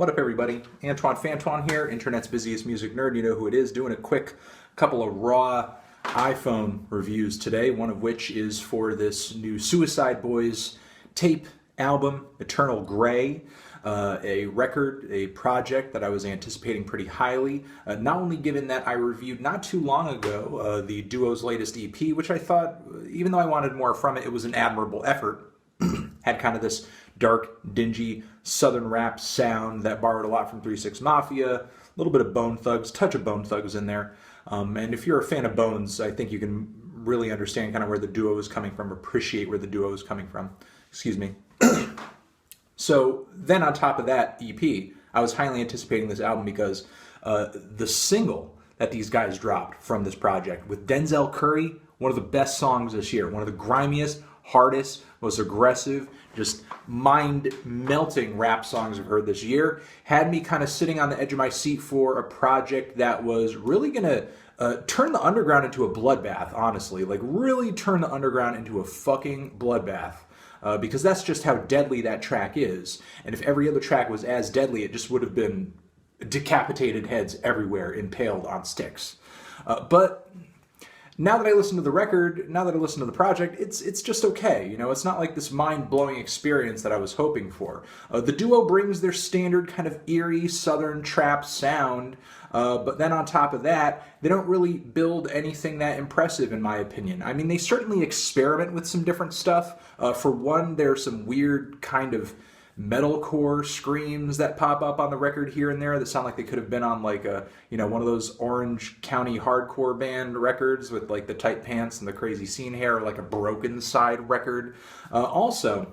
What up, everybody? Antoine Fantoine here, internet's busiest music nerd. You know who it is, doing a quick couple of raw iPhone reviews today, one of which is for this new Suicide Boys tape album, Eternal Grey, a record, a project that I was anticipating pretty highly, not only given that I reviewed not too long ago the duo's latest EP, which I thought, even though I wanted more from it, it was an admirable effort. Had kind of this dark, dingy, southern rap sound that borrowed a lot from 3 6 Mafia, a little bit of Bone Thugs, touch of Bone Thugs in there. And if you're a fan of Bones, I think you can really understand kind of where the duo is coming from, appreciate where the duo is coming from. Excuse me. So then on top of that EP, I was highly anticipating this album because the single that these guys dropped from this project with Denzel Curry, one of the best songs this year, one of the grimiest, hardest, most aggressive, just mind-melting rap songs I've heard this year, had me kind of sitting on the edge of my seat for a project that was really going to turn the underground into a bloodbath, honestly. Like, really turn the underground into a fucking bloodbath. Because that's just how deadly that track is. And if every other track was as deadly, it just would have been decapitated heads everywhere, impaled on sticks. But now that I listen to the record, now that I listen to the project, it's just okay. You know, it's not like this mind-blowing experience that I was hoping for. The duo brings their standard kind of eerie southern trap sound, but then on top of that, they don't really build anything that impressive, in my opinion. I mean, they certainly experiment with some different stuff. For one, there's some weird kind of metalcore screams that pop up on the record here and there that sound like they could have been on like a, you know, one of those Orange County hardcore band records with like the tight pants and the crazy scene hair, or like a Broken Side record. Also,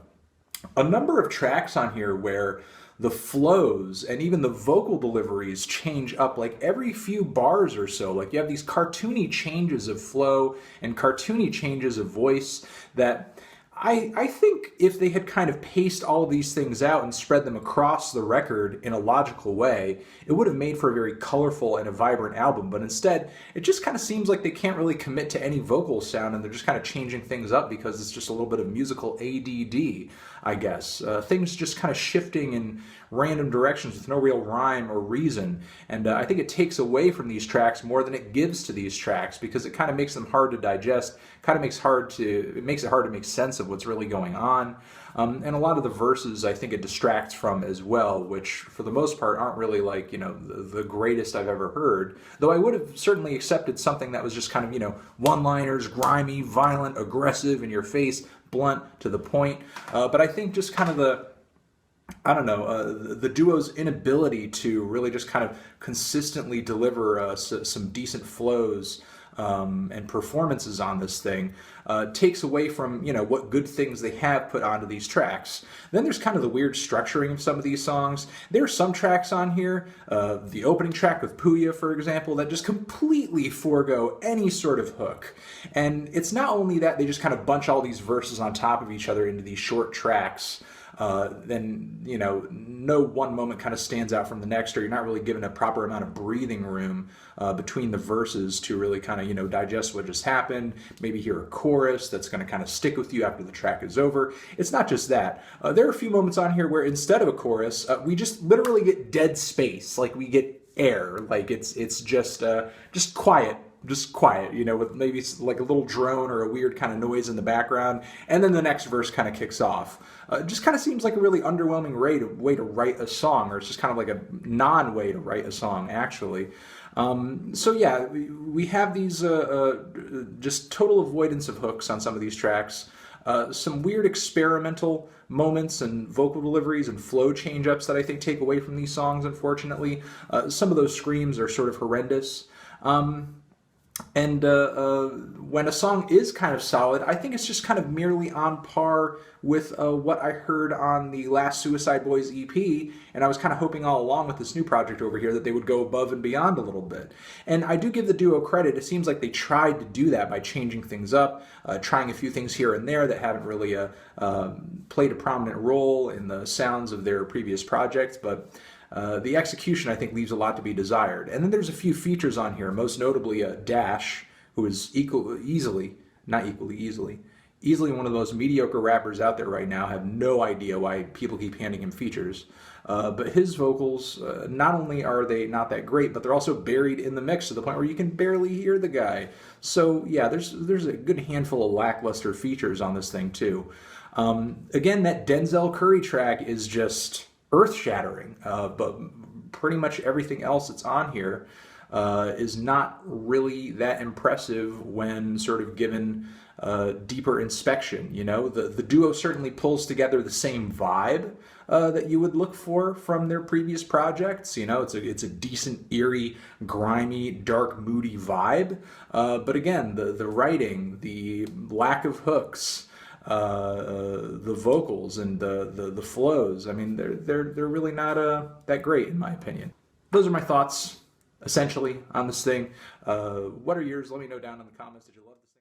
a number of tracks on here where the flows and even the vocal deliveries change up like every few bars or so. Like you have these cartoony changes of flow and cartoony changes of voice that I think if they had kind of paced all of these things out and spread them across the record in a logical way, it would have made for a very colorful and a vibrant album. But instead, it just kind of seems like they can't really commit to any vocal sound, and they're just kind of changing things up because it's just a little bit of musical ADD, I guess. Things just kind of shifting in random directions with no real rhyme or reason. And I think it takes away from these tracks more than it gives to these tracks, because it kind of makes them hard to digest, kind of makes it hard to make sense of what's really going on. And a lot of the verses I think it distracts from as well, which for the most part aren't really like, you know, the greatest I've ever heard. Though I would have certainly accepted something that was just kind of, you know, one-liners, grimy, violent, aggressive, in your face, blunt, to the point. But I think just kind of the duo's inability to really just kind of consistently deliver some decent flows and performances on this thing takes away from, you know, what good things they have put onto these tracks. Then there's kind of the weird structuring of some of these songs. There are some tracks on here, the opening track with Puya, for example, that just completely forego any sort of hook. And it's not only that they just kind of bunch all these verses on top of each other into these short tracks. Then, you know, no one moment kind of stands out from the next, or you're not really given a proper amount of breathing room between the verses to really kind of, you know, digest what just happened, maybe hear a chorus that's going to kind of stick with you after the track is over. It's not just that. There are a few moments on here where instead of a chorus, we just literally get dead space, like we get air, like it's just quiet. Just quiet, you know, with maybe like a little drone or a weird kind of noise in the background, and then the next verse kind of kicks off. It just kind of seems like a really underwhelming way to write a song, or it's just kind of like a non-way to write a song, actually. So yeah, we have these just total avoidance of hooks on some of these tracks. Some weird experimental moments and vocal deliveries and flow change-ups that I think take away from these songs, unfortunately. Some of those screams are sort of horrendous. And when a song is kind of solid, I think it's just kind of merely on par with what I heard on the last Suicide Boys EP, and I was kind of hoping all along with this new project over here that they would go above and beyond a little bit. And I do give the duo credit. It seems like they tried to do that by changing things up, trying a few things here and there that haven't really played a prominent role in the sounds of their previous projects, but the execution, I think, leaves a lot to be desired. And then there's a few features on here, most notably Dash, who is easily one of the most mediocre rappers out there right now. I have no idea why people keep handing him features. But his vocals, not only are they not that great, but they're also buried in the mix to the point where you can barely hear the guy. So yeah, there's a good handful of lackluster features on this thing too. Again, that Denzel Curry track is just earth-shattering, but pretty much everything else that's on here is not really that impressive when sort of given deeper inspection. You know, the duo certainly pulls together the same vibe that you would look for from their previous projects. You know, it's a decent, eerie, grimy, dark, moody vibe. But again, the writing, the lack of hooks, the vocals and the flows, I mean, they're really not that great in my opinion. Those are my thoughts essentially on this thing. What are yours? Let me know down in the comments. Did you love this thing?